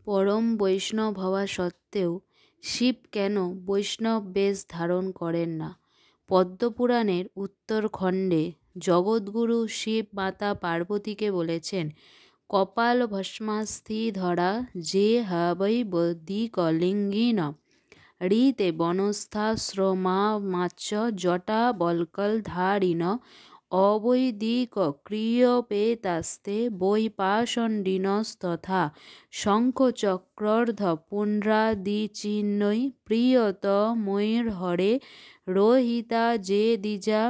পরম বৈষ্ণব হওয়া সত্ত্বেও শিব কেন বৈষ্ণব বেশ ধারণ করেন না? পদ্মপুরাণের উত্তরখণ্ডে জগদ্গুরু শিব মাতা পার্বতীকে বলেছেন, কপাল ভস্মাস্থি ধরা যে হাবৈ বদিকলিঙ্গিন ঋতে বনস্থাশ্রমামাচ্য জটা বল্কলধারিণ অবৈদিক ক্রিয়পেতাস্তে বৈপাষণ্ডিনস্তথা শঙ্খচক্রর্ধ পুণ্ড্রাদিচিহ্নৈ প্রিয়তমৈর্হরে রোহিতা যে দ্বিজা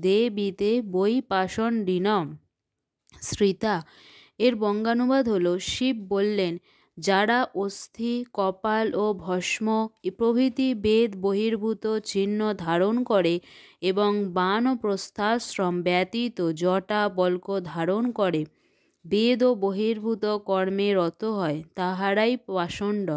দেবীতে বৈপাষণ্ডিনম শ্রিতা। এর বঙ্গানুবাদ হল, শিব বললেন, যারা অস্থি, কপাল ও ভস্ম প্রভৃতি বেদ বহির্ভূত চিহ্ন ধারণ করে এবং বাণ ও প্রস্থাশ্রম ব্যতীত জটা বল্ক ধারণ করে বেদ ও বহির্ভূত কর্মে রত হয়, তাহারাই পাষণ্ড।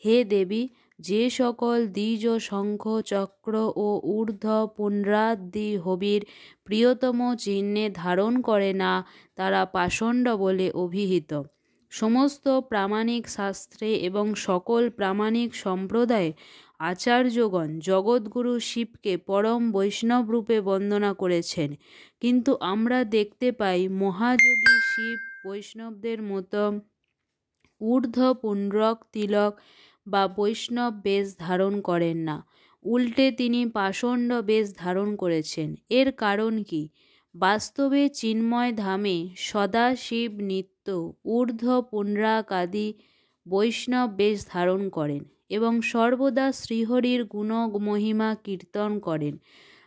হে দেবী, যে সকল দ্বিজ, শঙ্খ, চক্র ও ঊর্ধ্ব পুণ্ড্রাদি হবির প্রিয়তম চিহ্নে ধারণ করে না, তারা পাষণ্ড বলে অভিহিত। সমস্ত প্রামাণিক শাস্ত্রে এবং সকল প্রামাণিক সম্প্রদায়ে আচার্যগণ জগদ্গুরু শিবকে পরম বৈষ্ণব রূপে বন্দনা করেছেন, কিন্তু আমরা দেখতে পাই মহাযোগী শিব বৈষ্ণবদের মতো ঊর্ধ্ব পুণ্ড্রক, তিলক বা বৈষ্ণব বেশ ধারণ করেন না। উল্টে তিনি পাষণ্ড বেশ ধারণ করেছেন। এর কারণ কি? বাস্তবে চিন্ময় ধামে সদা শিব নিত্য ঊর্ধ্ব পুণ্ড্রাকাদি বৈষ্ণব বেশ ধারণ করেন এবং সর্বদা শ্রীহরির গুণ মহিমা কীর্তন করেন।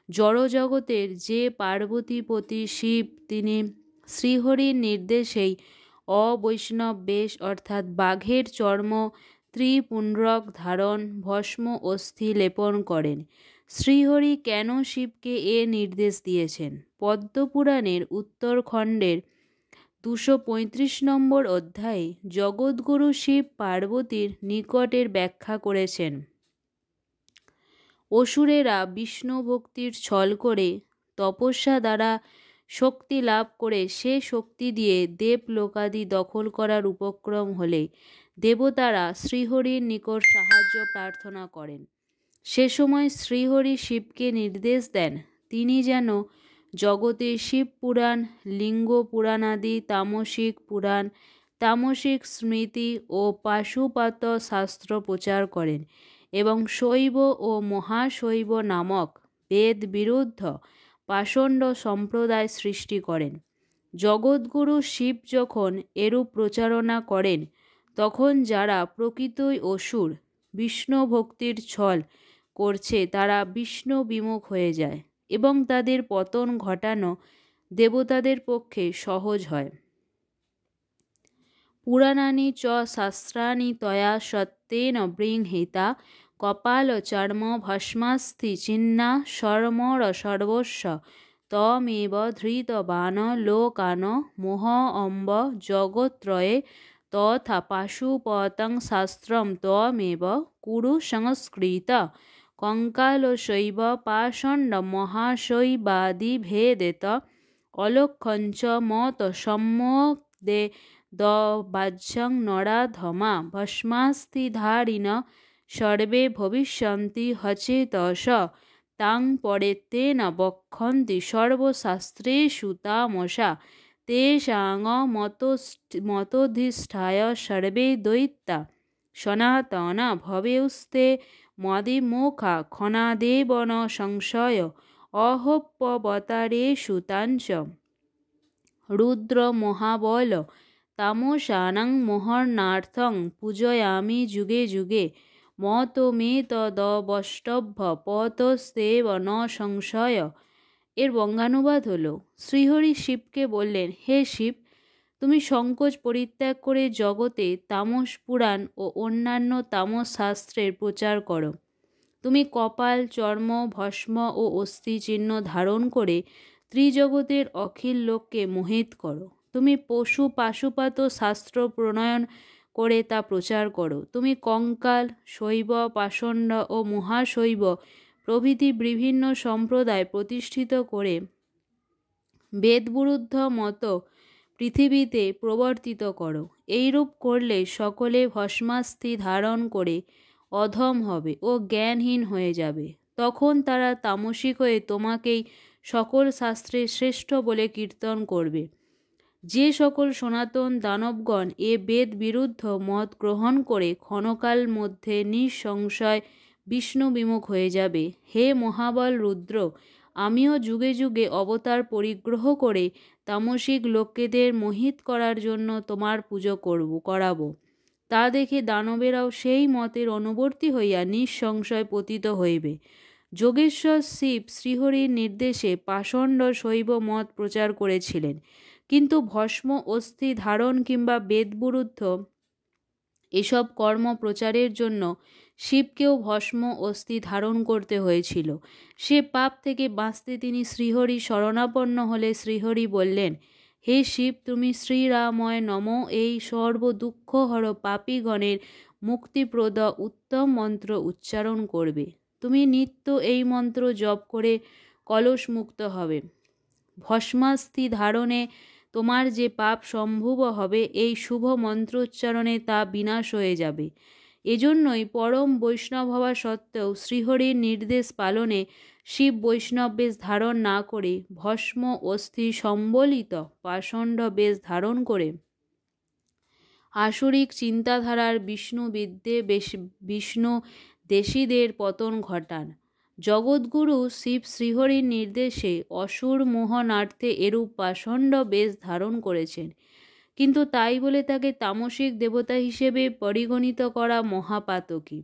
জড়জগতের যে পার্বতীপতি শিব, তিনি শ্রীহরির নির্দেশেই অবৈষ্ণব বেশ অর্থাৎ বাঘের চর্ম, ত্রিপুণ্ড্রক ধারণ, ভস্ম অস্থি লেপন করেন। শ্রীহরি কেন শিবকে এ নির্দেশ দিয়েছেন? পদ্মপুরাণের উত্তরখণ্ডের 235 নম্বর অধ্যায়ে জগদ্গুরু শিব পার্বতীর নিকটের ব্যাখ্যা করেছেন। অসুরেরা বিষ্ণু ভক্তির ছল করে তপস্যা দ্বারা শক্তি লাভ করে সে শক্তি দিয়ে দেবলোকাদি দখল করার উপক্রম হলে দেবতারা শ্রীহরির নিকট সাহায্য প্রার্থনা করেন। সে সময় শ্রীহরি শিবকে নির্দেশ দেন তিনি যেন জগতে শিব পুরাণ, লিঙ্গ পুরাণাদি তামসিক পুরাণ, তামসিক স্মৃতি ও পাশুপাত শাস্ত্র প্রচার করেন এবং শৈব ও মহাশৈব নামক বেদ বিরুদ্ধ পাষণ্ড সম্প্রদায় সৃষ্টি করেন। জগদ্গুরু শিব যখন এরূপ প্রচারণা করেন, তখন যারা প্রকৃতই অসুর, বিষ্ণু ভক্তির ছল করছে, তারা বিষ্ণু বিমুখ হয়ে যায় এবং তাদের পতন ঘটানো দেবতাদের পক্ষে সহজ হয়। পুরাণানি চ শাস্ত্রাণি তয়া সত্যেন বৃংহিতা কপাল চর্ম ভস্মাস্থি চিহ্না শর্মর সর্বস্ব তমেব ধৃতবান লোকান মোহ অম্ব জগত্রয়ে তথা পাশুপতং শাস্ত্রম ত্বমেব কুরু সংস্কৃত কঙ্কালশৈব পাষণ্ড মহাশৈবাদি ভেদেত অলক্ষঞ্চ মত সম্যদে দবাজ্যং নরাধমা ভস্মাস্থিধারিণ সর্বে ভবিষ্যন্তি হচেতস তাং পরেত্তেন বক্ষন্তি সর্বশাস্ত্রেষু তামসা তেষাং মতোধিষ্ঠায় সর্বে দৈত্যা সনাতনা ভবেস্তে মদিমুখা খনাদেব ন সংশয় অহোপবতারেষু তাঞ্চ রুদ্র মহাবল তামসানাং মোহনার্থং পূজয়ামি যুগে যুগে মতো মে তদবষ্টভ্য পতস্তেব ন সংশয়। এর বঙ্গানুবাদ হল, শ্রীহরি শিবকে বললেন, হে শিব, তুমি সংকোচ পরিত্যাগ করে জগতে তামস পুরাণ ও অন্যান্য তামস শাস্ত্রের প্রচার করো। তুমি কপাল, চর্ম, ভস্ম ও অস্থি চিহ্ন ধারণ করে ত্রিজগতের অখিল লোককে মোহিত করো। তুমি পশু পাশুপাত শাস্ত্র প্রণয়ন করে তা প্রচার করো। তুমি কঙ্কাল, শৈব, পাষণ্ড ও মহাশৈব প্রভৃতি বিভিন্ন সম্প্রদায় প্রতিষ্ঠিত করে বেদবিরুদ্ধ মত পৃথিবীতে প্রবর্তিত করো। এইরূপ করলে সকলে ভস্মাস্থি ধারণ করে অধম হবে ও জ্ঞানহীন হয়ে যাবে। তখন তারা তামসিক হয়ে তোমাকেই সকল শাস্ত্রে শ্রেষ্ঠ বলে কীর্তন করবে। যে সকল সনাতন দানবগণ এ বেদ বিরুদ্ধ মত গ্রহণ করে ক্ষণকাল মধ্যে নিঃসংশয় বিষ্ণু বিমুখ হয়ে যাবে। হে মহাবল রুদ্র, আমিও যুগে যুগে অবতার পরিগ্রহ করে তামসিক লোকেদের মোহিত করার জন্য তোমার পুজো করাবো। তা দেখে দানবেরাও সেই মতের অনুবর্তী হইয়া নিঃসংশয় পতিত হইবে। যোগেশ্বর শিব শ্রীহরির নির্দেশে পাষণ্ড শৈব মত প্রচার করেছিলেন, কিন্তু ভস্ম অস্থি ধারণ কিংবা বেদবিরুদ্ধ এসব কর্ম প্রচারের জন্য শিবকেও ভস্ম অস্থি ধারণ করতে হয়েছিল। সে পাপ থেকে বাঁচতে তিনি শ্রীহরি শরণাপন্ন হলে শ্রীহরি বললেন, হে শিব, তুমি শ্রীরাময় নম এই সর্ব দুঃখহর পাপীগণের মুক্তিপ্রদ উত্তম মন্ত্র উচ্চারণ করবে। তুমি নিত্য এই মন্ত্র জপ করে কলসমুক্ত হবে। ভস্মাস্থি ধারণে তোমার যে পাপ সম্ভব হবে, এই শুভ মন্ত্রোচ্চারণে তা বিনাশ হয়ে যাবে। এজন্যই পরম বৈষ্ণব হওয়া সত্ত্বেও শ্রীহরির নির্দেশ পালনে শিব বৈষ্ণব বেশ ধারণ না করে ভস্ম অস্থি সম্বলিত পাষণ্ড বেশ ধারণ করে আসরিক চিন্তাধারার বিষ্ণু দেশীদের পতন ঘটান। জগৎগুরু শিব শ্রীহরির নির্দেশে অসুর মোহনার্থে এরূপ পাষণ্ড বেশ ধারণ করেছেন, কিন্তু তাই বলে তাকে তামসিক দেবতা হিসেবে পরিগণিত করা মহাপাতকী।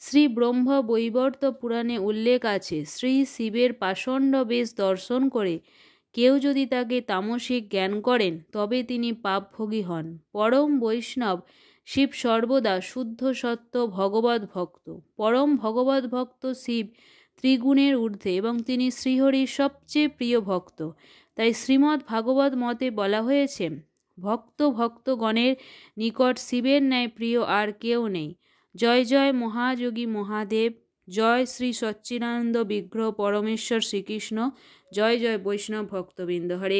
শ্রী ব্রহ্ম বৈবর্ত পুরাণে উল্লেখ আছে, শ্রী শিবের পাষণ্ড বেশ দর্শন করে কেউ যদি তাকে তামসিক জ্ঞান করেন তবে তিনি পাপভোগী হন। পরম বৈষ্ণব শিব সর্বদা শুদ্ধ সত্য ভগবত ভক্ত। পরম ভগবত ভক্ত শিব ত্রিগুণের ঊর্ধ্বে এবং তিনি শ্রীহরির সবচেয়ে প্রিয় ভক্ত। তাই শ্রীমদ্ ভাগবত মতে বলা হয়েছে, ভক্তগণের নিকট শিবের ন্যায় প্রিয় আর কেউ নেই। জয় জয় মহাযোগী মহাদেব, জয় শ্রী সচ্চিদানন্দ বিগ্রহ পরমেশ্বর শ্রীকৃষ্ণ, জয় জয় বৈষ্ণব ভক্তবৃন্দ। হরে